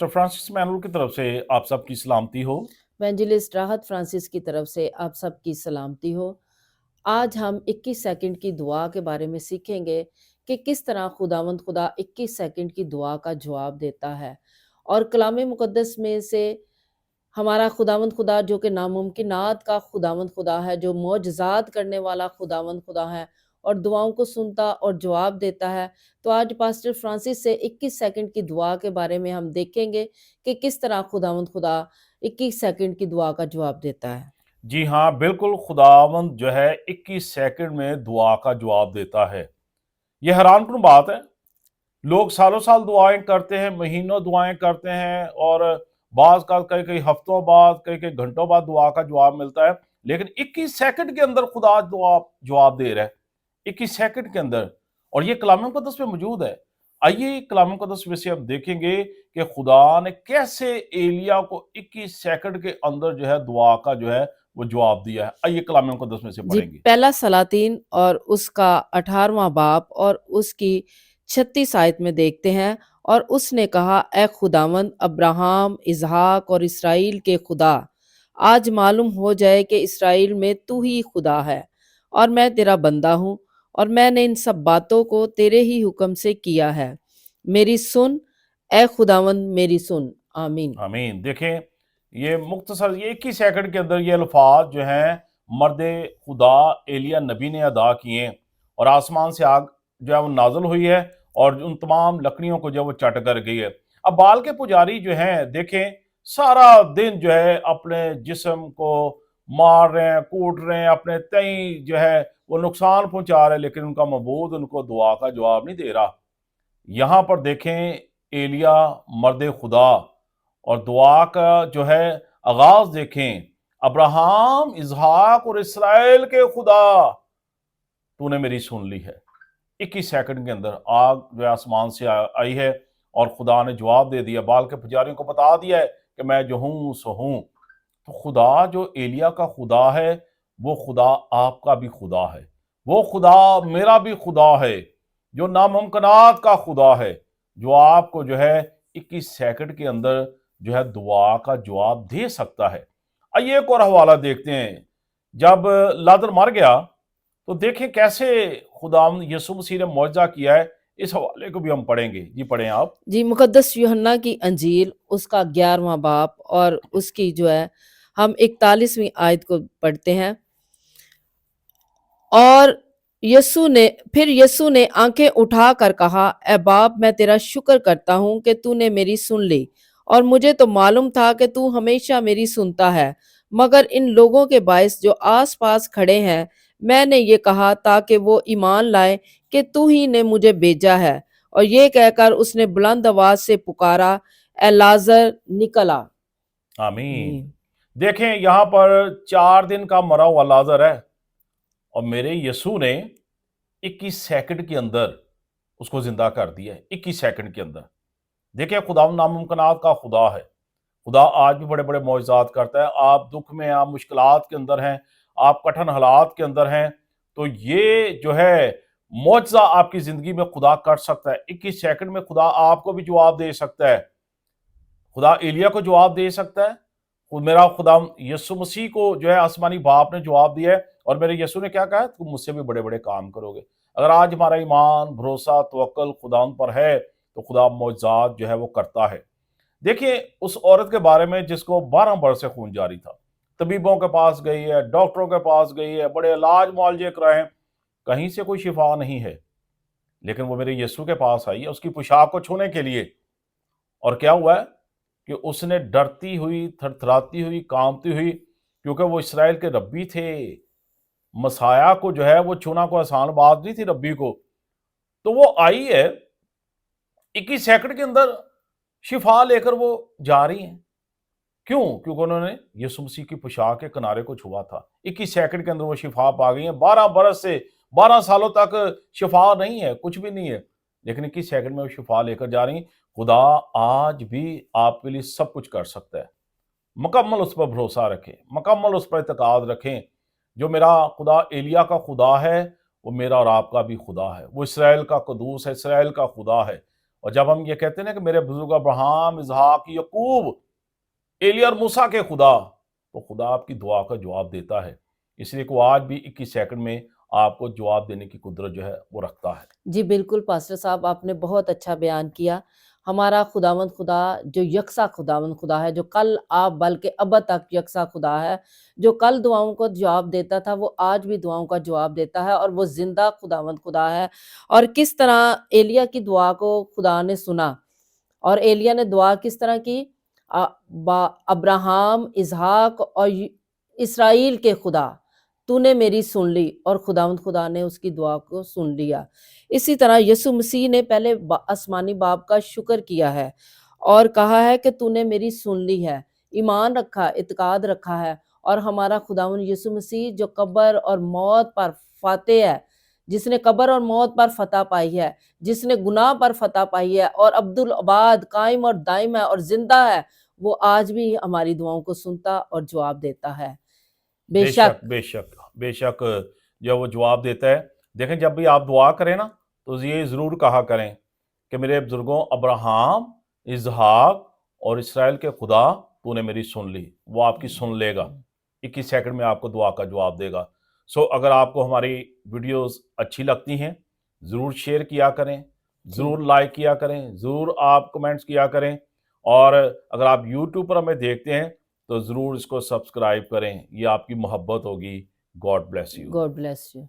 तो Francis manual की तरफ से आप सबकी सलामती हो। इवेंजलिस्ट राहत फ्रांसिस की तरफ से आप सबकी सलामती हो। आज हम 21 सेकंड की दुआ के बारे में सीखेंगे कि किस तरह खुदावंद खुदा 21 सेकंड की दुआ का जवाब देता है। और कलाम मुकद्दस में से हमारा खुदावंद खुदा जो कि नामुमकिनात का खुदावंद खुदा है, जो मौजज़ात करने वाला खुदावंद खुदा है और दुआओं को सुनता और जवाब देता है। तो आज पास्टर फ्रांसिस से 21 सेकंड की दुआ के बारे में हम देखेंगे कि किस तरह खुदावंद खुदा 21 सेकंड की दुआ का जवाब देता है। जी हाँ, बिल्कुल, खुदावंद जो है 21 सेकंड में दुआ का जवाब देता है। यह हैरानकुन बात है। लोग सालों साल दुआएं करते हैं, महीनों दुआएं करते हैं और बाज़ का कई कई हफ्तों बाद, कई कई घंटों बाद दुआ का जवाब मिलता है। लेकिन 21 सेकंड के अंदर खुदा दुआ जवाब दे रहा है, 21 सेकंड के अंदर। और ये कलाम मुकद्दस में मौजूद है। आइए कलाम मुकद्दस में से अब देखेंगे कि खुदा ने कैसे एलिया को 21 सेकंड के अंदर जो है दुआ का जो है वो जवाब दिया है। आइए कलाम मुकद्दस में से जी, पढ़ेंगे। पहला सलातीन और उसका 18वां बाब और उसकी 36 आयत में देखते हैं। और उसने कहा, ए खुदावंद अब्राहम, इसहाक और इसराइल के खुदा, आज मालूम हो जाए कि इसराइल में तू ही खुदा है और मैं तेरा बंदा हूँ, और मैंने इन सब बातों को तेरे ही हुक्म से किया है। मेरी सुन, ए खुदावंद मेरी सुन। आमीन। आमीन। देखें, ये मुख्तसर ये 21 सेकंड के अंदर ये अल्फाज जो हैं मर्द खुदा एलिया नबी ने अदा किए और आसमान से आग जो है वो नाजल हुई है और उन तमाम लकड़ियों को जो है वो चट कर गई है। अब बाल के पुजारी जो हैं, देखें, सारा दिन जो है अपने जिस्म को मार रहे हैं, कूट रहे हैं, अपने तई जो है वो नुकसान पहुंचा रहे हैं, लेकिन उनका मबूद उनको दुआ का जवाब नहीं दे रहा। यहाँ पर देखें, एलिया मर्द खुदा और दुआ का जो है आगाज देखें, अब्राहम, इसहाक और इसराइल के खुदा, तूने मेरी सुन ली है। 21 सेकंड के अंदर आग जो है आसमान से आई है और खुदा ने जवाब दे दिया, बाल के पुजारियों को बता दिया है कि मैं जो हूं सो हूं। तो खुदा जो एलिया का खुदा है, वो खुदा आपका भी खुदा है, वो खुदा मेरा भी खुदा है, जो नामुमकिनात का खुदा है, जो आपको जो है 21 सेकंड के अंदर जो है दुआ का जवाब दे सकता है। आइए एक और हवाला देखते हैं। जब लाजर मर गया तो देखें कैसे खुदा यीशु मसीह ने मौजज़ा किया है। इस हवाले को भी हम पढ़ेंगे। जी पढ़ें आप। जी, मुकद्दस यूहन्ना की अंजील उसका 11वां बाब और उसकी जो है हम 41वीं आयत को पढ़ते हैं। और यीशु ने आंखें उठा कर कहा, ए बाप, मैं तेरा शुक्र करता हूँ कि तूने मेरी सुन ली, और मुझे तो मालूम था कि तू हमेशा मेरी सुनता है, मगर इन लोगों के बायस जो आस पास खड़े हैं मैंने ये कहा ताकि वो ईमान लाए कि तू ही ने मुझे भेजा है। और ये कहकर उसने बुलंद आवाज से पुकारा, ए लाजर निकल आ। आमीन। देखें, यहाँ पर 4 दिन का मरा हुआ लाजर है और मेरे यीशु ने 21 सेकंड के अंदर उसको जिंदा कर दिया है। 21 सेकंड के अंदर। देखिए, खुदा नामुमकिनात का खुदा है। खुदा आज भी बड़े बड़े मौजज़ात करता है। आप दुख में, आप मुश्किलात के अंदर हैं, आप कठिन हालात के अंदर हैं, तो ये जो है मौजज़ा आपकी ज़िंदगी में खुदा कर सकता है। 21 सेकंड में खुदा आपको भी जवाब दे सकता है। खुदा एलिया को जवाब दे सकता है। मेरा खुदा यीशु मसीह को जो है आसमानी बाप ने जवाब दिया है और मेरे यीशु ने क्या कहा है, तुम मुझसे भी बड़े बड़े काम करोगे। अगर आज हमारा ईमान, भरोसा, तवक्कुल खुदा पर है तो खुदा मौजज़ात जो है वो करता है। देखिए, उस औरत के बारे में जिसको 12 बरस से खून जारी था, तबीबों के पास गई है, डॉक्टरों के पास गई है, बड़े इलाज मुआलजे कराए हैं, कहीं से कोई शिफा नहीं है। लेकिन वो मेरे यीशु के पास आई है उसकी पोशाक को छूने के लिए। और क्या हुआ है कि उसने डरती हुई, थरथराती हुई, कांपती हुई, क्योंकि वो इसराइल के रब्बी थे, मसाया को जो है वो छूना कोई आसान बात नहीं थी रब्बी को। तो वो आई है, 21 सेकंड के अंदर शिफा लेकर वो जा रही हैं। क्यों? क्योंकि उन्होंने यीशु मसीह की पोशाक के किनारे को छुआ था। 21 सेकंड के अंदर वो शिफा पा गई है। 12 बरस से, 12 सालों तक शिफा नहीं है, कुछ भी नहीं है, लेकिन 21 सेकंड में वो शिफा लेकर जा रही हैं। खुदा आज भी आपके लिए सब कुछ कर सकता है। मुकम्मल उस पर भरोसा रखें, मुकम्मल उस पर इत्मीनान रखें। जो मेरा खुदा एलिया का खुदा है, वो मेरा और आपका भी खुदा है। वो इसराइल का कुदूस है, इसराइल का खुदा है। اور جب ہم یہ کہتے ہیں نا کہ میرے بزرگ ابراہیم، اسحاق، یعقوب، ایلیا اور موسیٰ کے خدا، تو خدا آپ کی دعا کا جواب دیتا ہے، اس لیے کہ وہ آج بھی 21 سیکنڈ میں آپ کو جواب دینے کی قدرت جو ہے وہ رکھتا ہے۔ جی بالکل پاسٹر صاحب، آپ نے بہت اچھا بیان کیا۔ ہمارا خداوند خدا جو یکساں خداوند خدا ہے، جو کل آپ بلکہ اب تک یکساں خدا ہے، جو کل دعاؤں کو جواب دیتا تھا وہ آج بھی دعاؤں کا جواب دیتا ہے، اور وہ زندہ خداوند خدا ہے۔ اور کس طرح ایلیا کی دعا کو خدا نے سنا، اور ایلیا نے دعا کس طرح کی؟ ابراہم، اسحاق اور اسرائیل کے خدا، تو نے میری سن لی، اور خداوند خدا نے اس کی دعا کو سن لیا۔ اسی طرح یسوع مسیح نے پہلے آسمانی باپ کا شکر کیا ہے اور کہا ہے کہ تو نے میری سن لی ہے، ایمان رکھا، اعتقاد رکھا ہے، اور ہمارا خداوند یسوع مسیح جو قبر اور موت پر فاتح ہے، جس نے قبر اور موت پر فتح پائی ہے، جس نے گناہ پر فتح پائی ہے، اور عبدالآباد قائم اور دائم ہے اور زندہ ہے، وہ آج بھی ہماری دعاؤں کو سنتا اور جواب دیتا ہے۔ بے بے شک شک بے شک بے شک، جب وہ جواب دیتا ہے، دیکھیں جب بھی آپ دعا کریں نا تو یہ ضرور کہا کریں کہ میرے بزرگوں ابراہم، اسحاق اور اسرائیل کے خدا، تو نے میری سن لی، وہ آپ کی سن لے گا، 21 سیکنڈ میں آپ کو دعا کا جواب دے گا۔ اگر آپ کو ہماری ویڈیوز اچھی لگتی ہیں ضرور شیئر کیا کریں، جی ضرور لائک کیا کریں، ضرور آپ کمنٹس کیا کریں، اور اگر آپ یوٹیوب پر ہمیں دیکھتے ہیں تو ضرور اس کو سبسکرائب کریں، یہ آپ کی محبت ہوگی۔ God bless you. God bless you.